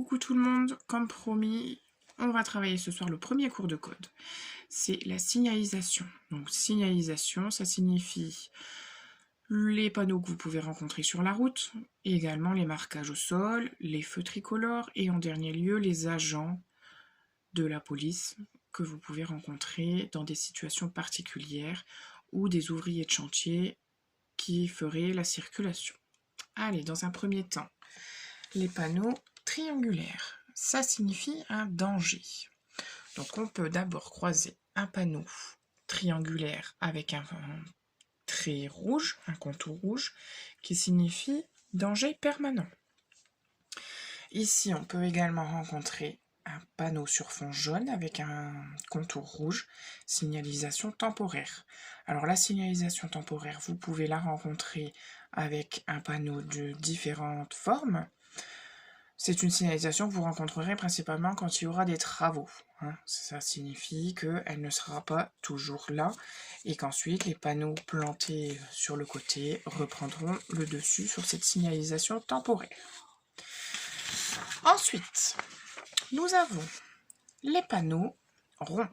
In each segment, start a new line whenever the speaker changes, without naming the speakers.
Coucou tout le monde, comme promis, on va travailler ce soir le premier cours de code. C'est la signalisation. Donc signalisation, ça signifie les panneaux que vous pouvez rencontrer sur la route, et également les marquages au sol, les feux tricolores, et en dernier lieu, les agents de la police que vous pouvez rencontrer dans des situations particulières ou des ouvriers de chantier qui feraient la circulation. Allez, dans un premier temps, les panneaux triangulaires, ça signifie un danger. Donc on peut d'abord croiser un panneau triangulaire avec un trait rouge, un contour rouge, qui signifie danger permanent. Ici, on peut également rencontrer un panneau sur fond jaune avec un contour rouge, signalisation temporaire. Alors la signalisation temporaire, vous pouvez la rencontrer avec un panneau de différentes formes. C'est une signalisation que vous rencontrerez principalement quand il y aura des travaux. Ça signifie qu'elle ne sera pas toujours là et qu'ensuite les panneaux plantés sur le côté reprendront le dessus sur cette signalisation temporaire. Ensuite, nous avons les panneaux ronds.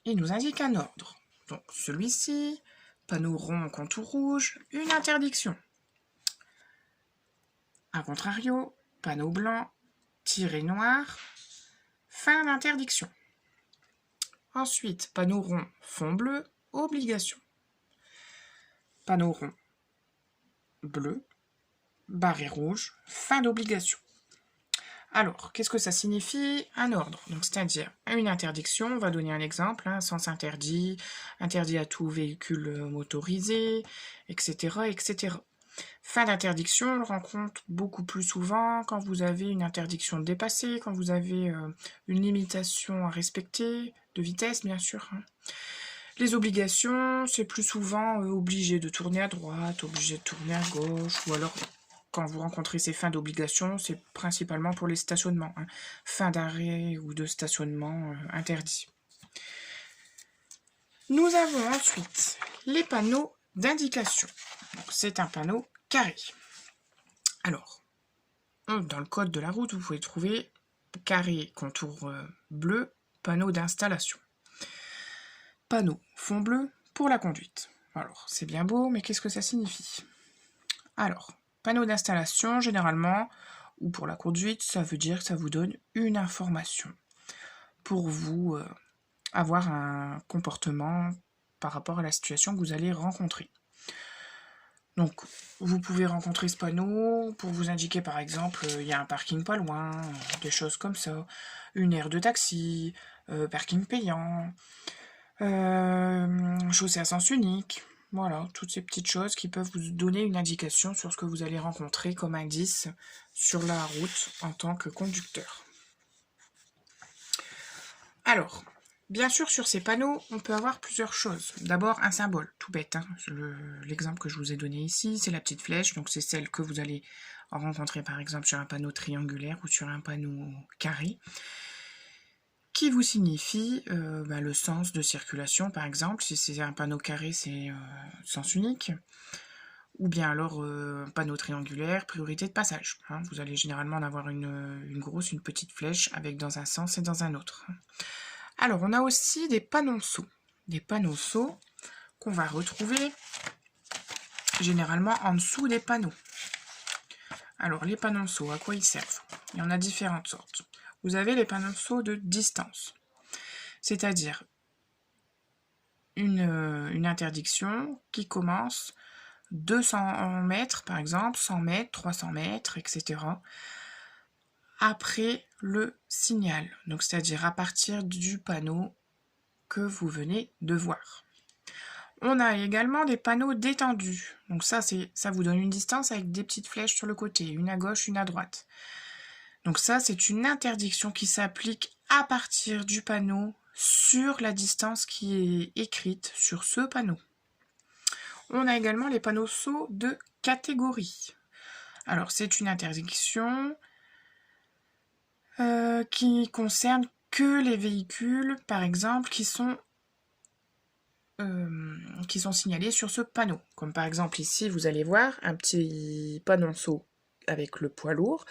Ils nous indiquent un ordre. Donc celui-ci, panneau rond, contour rouge, une interdiction. A contrario, panneau blanc, tiret noir, fin d'interdiction. Ensuite, panneau rond, fond bleu, obligation. Panneau rond, bleu, barré rouge, fin d'obligation. Alors, qu'est-ce que ça signifie? Un ordre, donc c'est-à-dire une interdiction, on va donner un exemple, sens interdit, interdit à tout véhicule motorisé, etc., etc. Fin d'interdiction, on le rencontre beaucoup plus souvent quand vous avez une interdiction de dépasser, quand vous avez une limitation à respecter, de vitesse bien sûr. Les obligations, c'est plus souvent obligé de tourner à droite, obligé de tourner à gauche, ou alors quand vous rencontrez ces fins d'obligation, c'est principalement pour les stationnements. Fin d'arrêt ou de stationnement interdit. Nous avons ensuite les panneaux d'indication. C'est un panneau carré. Alors, dans le code de la route, vous pouvez trouver carré, contour bleu, panneau d'installation. Panneau fond bleu pour la conduite. Alors, c'est bien beau, mais qu'est-ce que ça signifie? Alors, panneau d'installation, généralement, ou pour la conduite, ça veut dire que ça vous donne une information pour vous avoir un comportement par rapport à la situation que vous allez rencontrer. Donc, vous pouvez rencontrer ce panneau pour vous indiquer, par exemple, il y a un parking pas loin, des choses comme ça, une aire de taxi, parking payant, chaussée à sens unique. Voilà, toutes ces petites choses qui peuvent vous donner une indication sur ce que vous allez rencontrer comme indice sur la route en tant que conducteur. Alors, bien sûr, sur ces panneaux, on peut avoir plusieurs choses. D'abord, un symbole, tout bête. L'exemple que je vous ai donné ici, c'est la petite flèche. Donc, c'est celle que vous allez rencontrer, par exemple, sur un panneau triangulaire ou sur un panneau carré, qui vous signifie le sens de circulation, par exemple. Si c'est un panneau carré, c'est sens unique. Ou bien alors, panneau triangulaire, priorité de passage. Vous allez généralement en avoir une grosse, une petite flèche, avec dans un sens et dans un autre. Alors, on a aussi des panonceaux. Des panonceaux qu'on va retrouver généralement en dessous des panneaux. Alors, les panonceaux, à quoi ils servent? Il y en a différentes sortes. Vous avez les panonceaux de distance, c'est-à-dire une interdiction qui commence 200 mètres, par exemple, 100 mètres, 300 mètres, etc., après le signal, donc c'est-à-dire à partir du panneau que vous venez de voir. On a également des panneaux détendus. Donc ça vous donne une distance avec des petites flèches sur le côté, une à gauche, une à droite. Donc ça, c'est une interdiction qui s'applique à partir du panneau sur la distance qui est écrite sur ce panneau. On a également les panonceaux de catégorie. Alors c'est une interdiction qui concerne que les véhicules, par exemple, qui sont signalés sur ce panneau. Comme par exemple ici, vous allez voir un petit panonceau avec le poids lourd.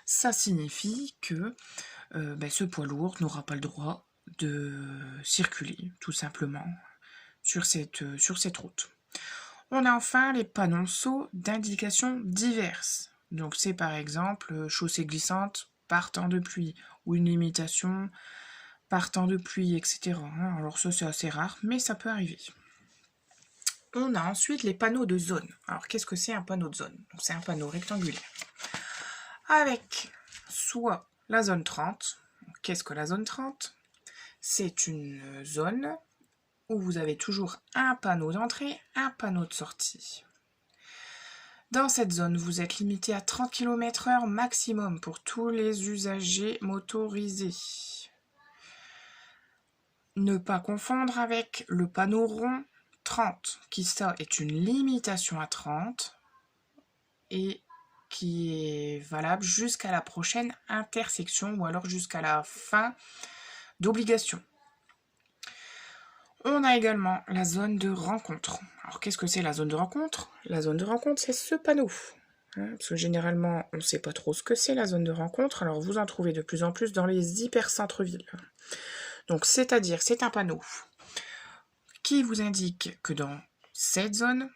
ça signifie que ce poids lourd n'aura pas le droit de circuler, tout simplement, sur cette route. On a enfin les panonceaux d'indications diverses. Donc c'est par exemple chaussée glissante par temps de pluie, ou une limitation par temps de pluie, etc. Alors ça c'est assez rare, mais ça peut arriver. On a ensuite les panneaux de zone. Alors qu'est-ce que c'est un panneau de zone? C'est un panneau rectangulaire avec soit la zone 30. Qu'est-ce que la zone 30? C'est une zone où vous avez toujours un panneau d'entrée, un panneau de sortie. Dans cette zone, vous êtes limité à 30 km/h maximum pour tous les usagers motorisés. Ne pas confondre avec le panneau rond 30, qui ça est une limitation à 30 et qui est valable jusqu'à la prochaine intersection ou alors jusqu'à la fin d'obligation. On a également la zone de rencontre. Alors qu'est-ce que c'est la zone de rencontre? La zone de rencontre, c'est ce panneau. Parce que généralement, on ne sait pas trop ce que c'est la zone de rencontre, alors vous en trouvez de plus en plus dans les hyper-centres-villes. Donc c'est-à-dire, c'est un panneau qui vous indique que dans cette zone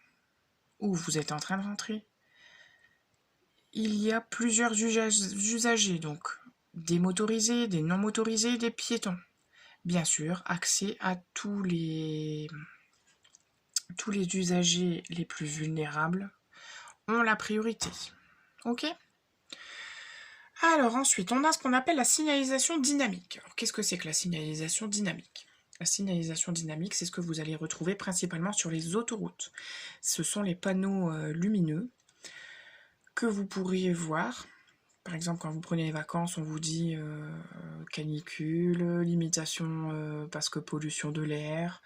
où vous êtes en train de rentrer, il y a plusieurs usagers, donc des motorisés, des non motorisés, des piétons. Bien sûr, accès à tous les usagers les plus vulnérables ont la priorité. Ok? Alors ensuite, on a ce qu'on appelle la signalisation dynamique. Alors qu'est-ce que c'est que la signalisation dynamique? La signalisation dynamique, c'est ce que vous allez retrouver principalement sur les autoroutes. Ce sont les panneaux lumineux que vous pourriez voir. Par exemple, quand vous prenez les vacances, on vous dit canicule, limitation parce que pollution de l'air.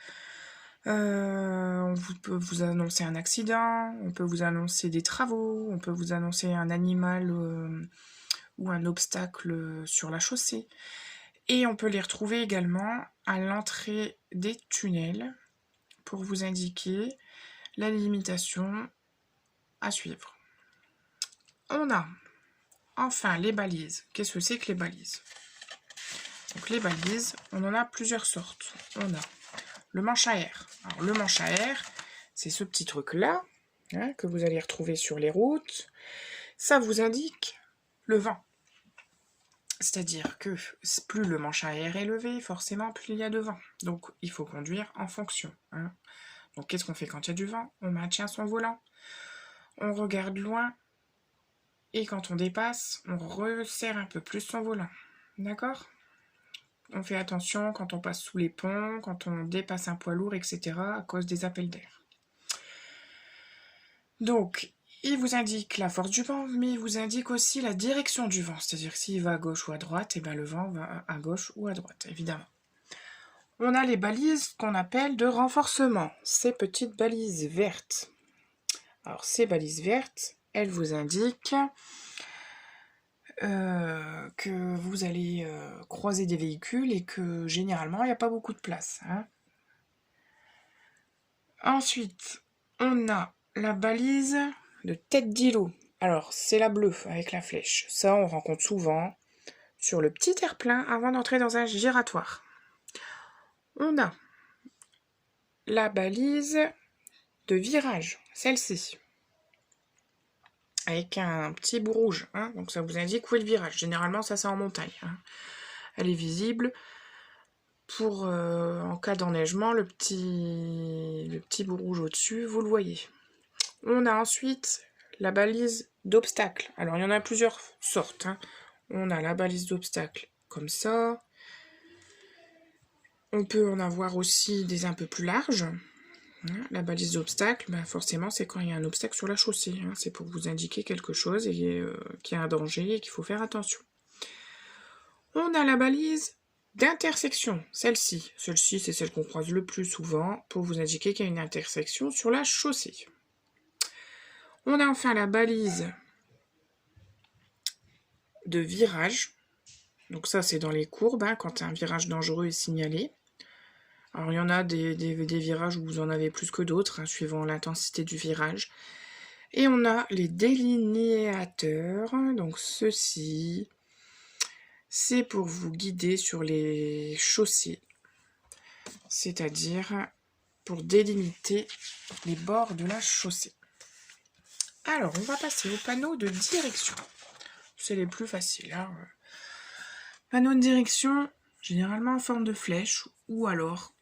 On peut vous annoncer un accident, on peut vous annoncer des travaux, on peut vous annoncer un animal ou un obstacle sur la chaussée. Et on peut les retrouver également à l'entrée des tunnels pour vous indiquer la limitation à suivre. On a enfin les balises. Qu'est-ce que c'est que les balises? Donc les balises, on en a plusieurs sortes. On a le manche à air. Alors le manche à air, c'est ce petit truc-là que vous allez retrouver sur les routes. Ça vous indique le vent. C'est-à-dire que plus le manche à air est levé, forcément plus il y a de vent. Donc il faut conduire en fonction. Donc qu'est-ce qu'on fait quand il y a du vent? On maintient son volant, on regarde loin, et quand on dépasse, on resserre un peu plus son volant. D'accord? On fait attention quand on passe sous les ponts, quand on dépasse un poids lourd, etc. à cause des appels d'air. Donc, il vous indique la force du vent, mais il vous indique aussi la direction du vent. C'est-à-dire s'il va à gauche ou à droite, et bien le vent va à gauche ou à droite, évidemment. On a les balises qu'on appelle de renforcement, ces petites balises vertes. Alors, ces balises vertes, elles vous indiquent que vous allez croiser des véhicules et que généralement il n'y a pas beaucoup de place. Ensuite, on a la balise de tête d'îlot. Alors, c'est la bleue avec la flèche. Ça, on rencontre souvent sur le petit terre-plein avant d'entrer dans un giratoire. On a la balise de virage, celle-ci, avec un petit bout rouge. Donc, ça vous indique où est le virage. Généralement, ça, c'est en montagne. Elle est visible pour, en cas d'enneigement, le petit bout rouge au-dessus, vous le voyez. On a ensuite la balise d'obstacle. Alors, il y en a plusieurs sortes. On a la balise d'obstacle comme ça. On peut en avoir aussi des un peu plus larges. La balise d'obstacle, forcément, c'est quand il y a un obstacle sur la chaussée. C'est pour vous indiquer quelque chose et qu'il y a un danger et qu'il faut faire attention. On a la balise d'intersection, celle-ci. Celle-ci, c'est celle qu'on croise le plus souvent pour vous indiquer qu'il y a une intersection sur la chaussée. On a enfin la balise de virage. Donc ça, c'est dans les courbes, quand un virage dangereux est signalé. Alors, il y en a des virages où vous en avez plus que d'autres, suivant l'intensité du virage. Et on a les délinéateurs. Donc ceci, c'est pour vous guider sur les chaussées. C'est-à-dire pour délimiter les bords de la chaussée. Alors, on va passer au panneau de direction. C'est les plus faciles. Hein. Panneau de direction, généralement en forme de flèche ou alors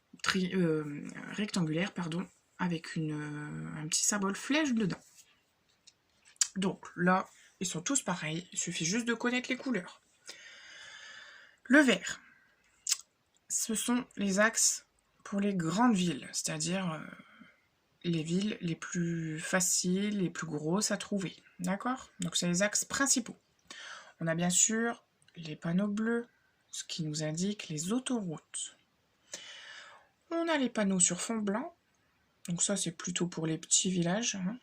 rectangulaire, pardon, avec un petit symbole flèche dedans. Donc là, ils sont tous pareils. Il suffit juste de connaître les couleurs. Le vert, ce sont les axes pour les grandes villes, c'est-à-dire les villes les plus faciles, les plus grosses à trouver. D'accord? Donc c'est les axes principaux. On a bien sûr les panneaux bleus, ce qui nous indique les autoroutes. On a les panneaux sur fond blanc, donc ça c'est plutôt pour les petits villages. Hein.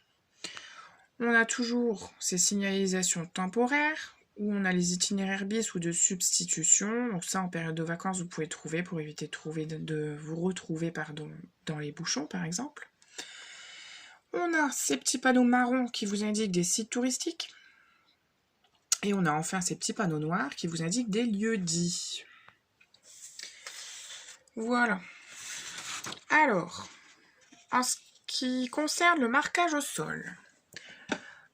On a toujours ces signalisations temporaires, où on a les itinéraires bis ou de substitution. Donc ça en période de vacances vous pouvez trouver pour éviter de vous retrouver dans les bouchons par exemple. On a ces petits panneaux marrons qui vous indiquent des sites touristiques. Et on a enfin ces petits panneaux noirs qui vous indiquent des lieux dits. Voilà. Alors, en ce qui concerne le marquage au sol.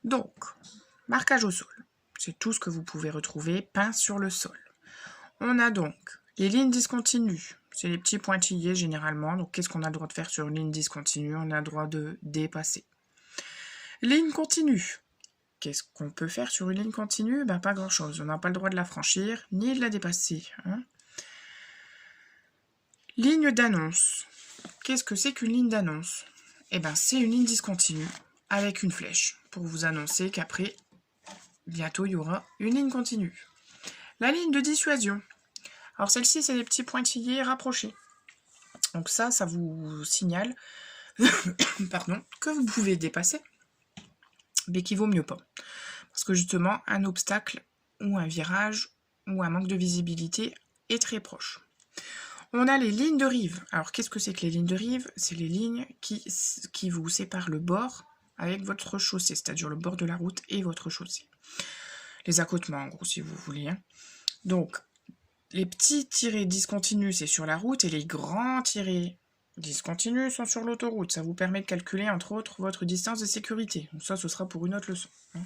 Donc, marquage au sol, c'est tout ce que vous pouvez retrouver peint sur le sol. On a donc les lignes discontinues. C'est les petits pointillés généralement. Donc, qu'est-ce qu'on a le droit de faire sur une ligne discontinue? On a le droit de dépasser. Ligne continue. Qu'est-ce qu'on peut faire sur une ligne continue? Ben, pas grand-chose. On n'a pas le droit de la franchir, ni de la dépasser. Hein. Ligne d'annonce. Qu'est-ce que c'est qu'une ligne d'annonce? Eh ben, c'est une ligne discontinue avec une flèche pour vous annoncer qu'après, bientôt, il y aura une ligne continue. La ligne de dissuasion. Alors, celle-ci, c'est des petits pointillés rapprochés. Donc ça vous signale pardon, que vous pouvez dépasser, mais qu'il vaut mieux pas. Parce que justement, un obstacle ou un virage ou un manque de visibilité est très proche. On a les lignes de rive. Alors, qu'est-ce que c'est que les lignes de rive? C'est les lignes qui vous séparent le bord avec votre chaussée, c'est-à-dire le bord de la route et votre chaussée. Les accotements, en gros, si vous voulez. Hein. Donc, les petits tirés discontinus, c'est sur la route, et les grands tirés discontinus sont sur l'autoroute. Ça vous permet de calculer, entre autres, votre distance de sécurité. Donc ça, ce sera pour une autre leçon. Hein.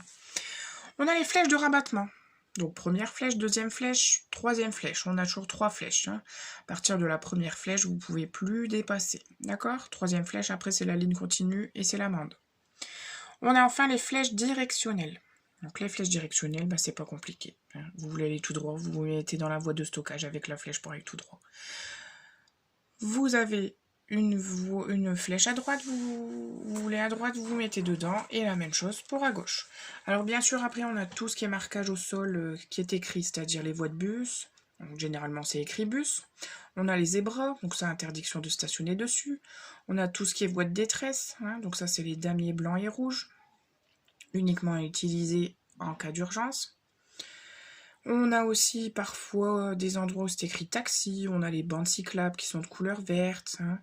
On a les flèches de rabattement. Donc, première flèche, deuxième flèche, troisième flèche. On a toujours 3 flèches. Hein. À partir de la première flèche, vous ne pouvez plus dépasser. D'accord? Troisième flèche, après, c'est la ligne continue et c'est l'amende. On a enfin les flèches directionnelles. Donc, les flèches directionnelles, c'est pas compliqué. Hein. Vous voulez aller tout droit, vous vous mettez dans la voie de stockage avec la flèche pour aller tout droit. Vous avez une flèche à droite, vous voulez à droite, vous vous mettez dedans, et la même chose pour à gauche. Alors bien sûr, après on a tout ce qui est marquage au sol qui est écrit, c'est-à-dire les voies de bus, donc, généralement c'est écrit bus. On a les zébras, donc ça interdiction de stationner dessus. On a tout ce qui est voie de détresse, hein, donc ça c'est les damiers blancs et rouges, uniquement utilisés en cas d'urgence. On a aussi parfois des endroits où c'est écrit taxi, on a les bandes cyclables qui sont de couleur verte. Hein.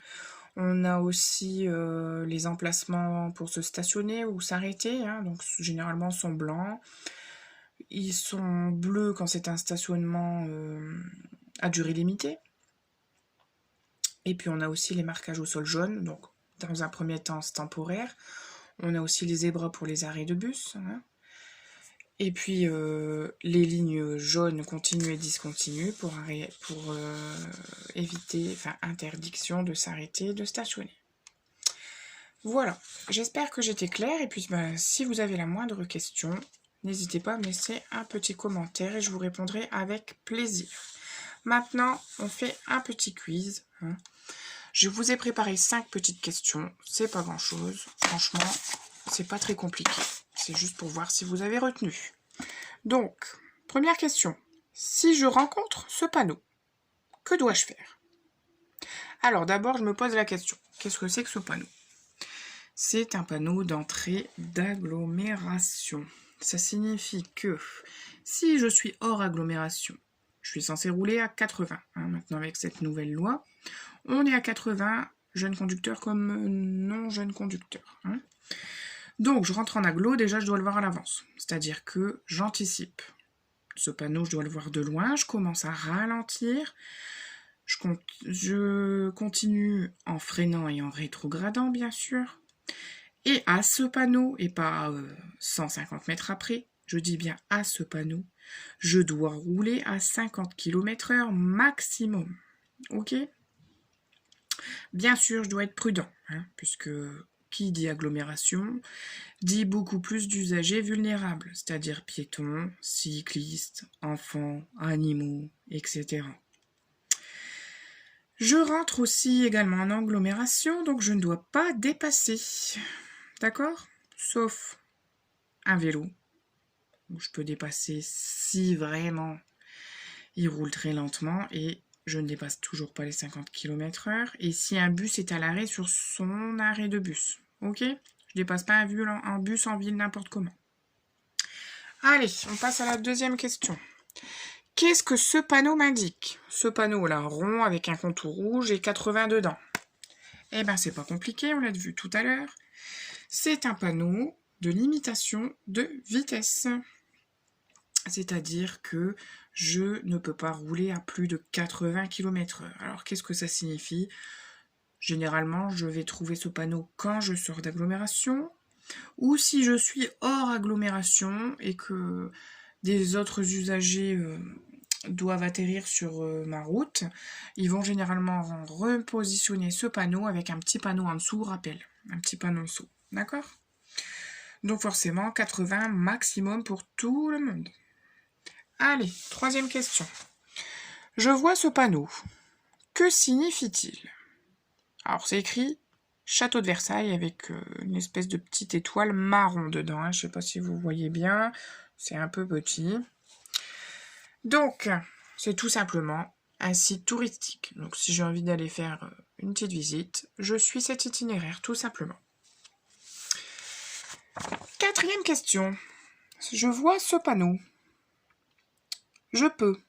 On a aussi les emplacements pour se stationner ou s'arrêter, hein, donc généralement sont blancs. Ils sont bleus quand c'est un stationnement à durée limitée. Et puis on a aussi les marquages au sol jaune, donc dans un premier temps c'est temporaire. On a aussi les zébras pour les arrêts de bus. Hein. Et puis les lignes jaunes continues et discontinues pour éviter, interdiction de s'arrêter et de stationner. Voilà, j'espère que j'étais claire. Et puis si vous avez la moindre question, n'hésitez pas à me laisser un petit commentaire et je vous répondrai avec plaisir. Maintenant, on fait un petit quiz. Hein. Je vous ai préparé 5 petites questions. C'est pas grand chose. Franchement, c'est pas très compliqué. C'est juste pour voir si vous avez retenu. Donc, première question. Si je rencontre ce panneau, que dois-je faire? Alors, d'abord, je me pose la question. Qu'est-ce que c'est que ce panneau? C'est un panneau d'entrée d'agglomération. Ça signifie que si je suis hors agglomération, je suis censé rouler à 80. Hein, maintenant, avec cette nouvelle loi, on est à 80, jeunes conducteurs comme non jeunes conducteurs. Hein. Donc, je rentre en agglo, déjà, je dois le voir à l'avance. C'est-à-dire que j'anticipe. Ce panneau, je dois le voir de loin. Je commence à ralentir. Je continue en freinant et en rétrogradant, bien sûr. Et à ce panneau, et pas 150 mètres après, je dis bien à ce panneau, je dois rouler à 50 km/h maximum. Ok? Bien sûr, je dois être prudent, hein, puisque qui dit agglomération dit beaucoup plus d'usagers vulnérables, c'est-à-dire piétons, cyclistes, enfants, animaux, etc. Je rentre aussi également en agglomération, donc je ne dois pas dépasser. D'accord? Sauf un vélo, où je peux dépasser si vraiment il roule très lentement et je ne dépasse toujours pas les 50 km/h. Et si un bus est à l'arrêt sur son arrêt de bus, ok? Je dépasse pas un bus en ville n'importe comment. Allez, on passe à la deuxième question. Qu'est-ce que ce panneau m'indique? Ce panneau-là, rond avec un contour rouge et 80 dedans. Eh bien, c'est pas compliqué, on l'a vu tout à l'heure. C'est un panneau de limitation de vitesse. C'est-à-dire que je ne peux pas rouler à plus de 80 km/h. Alors, qu'est-ce que ça signifie? Généralement, je vais trouver ce panneau quand je sors d'agglomération ou si je suis hors agglomération et que des autres usagers doivent atterrir sur ma route, ils vont généralement repositionner ce panneau avec un petit panneau en dessous, rappel, un petit panneau en dessous, d'accord? Donc forcément, 80 maximum pour tout le monde. Allez, troisième question. Je vois ce panneau. Que signifie-t-il? Alors c'est écrit Château de Versailles avec une espèce de petite étoile marron dedans, hein. Je ne sais pas si vous voyez bien, c'est un peu petit. Donc, c'est tout simplement un site touristique. Donc, si j'ai envie d'aller faire une petite visite, je suis cet itinéraire, tout simplement. Quatrième question. Je vois ce panneau. Je peux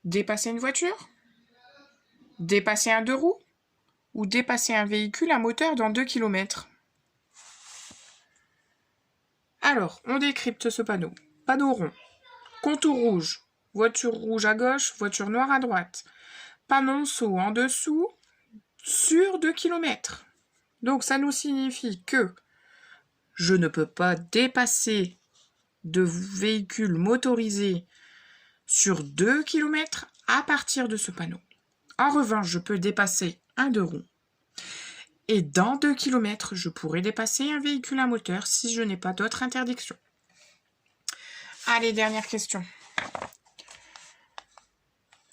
dépasser une voiture, dépasser un deux roues ou dépasser un véhicule à moteur dans 2 km. Alors, on décrypte ce panneau. Panneau rond. Contour rouge, voiture rouge à gauche, voiture noire à droite. Panonceau en dessous, sur 2 km. Donc ça nous signifie que je ne peux pas dépasser de véhicules motorisés sur 2 km à partir de ce panneau. En revanche, je peux dépasser un deux roues. Et dans 2 km, je pourrais dépasser un véhicule à moteur si je n'ai pas d'autre interdiction. Allez, dernière question.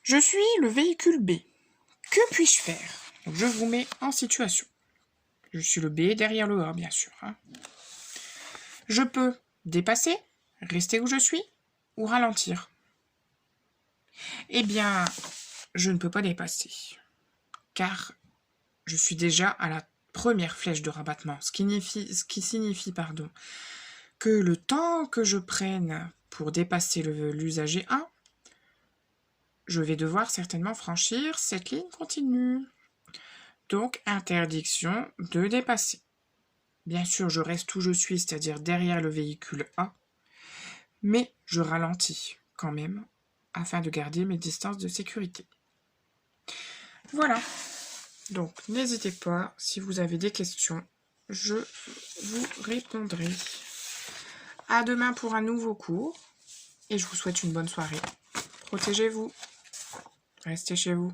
Je suis le véhicule B. Que puis-je faire? Donc, je vous mets en situation. Je suis le B derrière le A, bien sûr. Hein. Je peux dépasser, rester où je suis, ou ralentir. Eh bien, je ne peux pas dépasser. Car je suis déjà à la première flèche de rabattement. Ce qui signifie que le temps que je prenne pour dépasser l'usager 1, je vais devoir certainement franchir cette ligne continue. Donc, interdiction de dépasser. Bien sûr, je reste où je suis, c'est-à-dire derrière le véhicule A, mais je ralentis quand même afin de garder mes distances de sécurité. Voilà. Donc, n'hésitez pas, si vous avez des questions, je vous répondrai. À demain pour un nouveau cours et je vous souhaite une bonne soirée. Protégez-vous. Restez chez vous.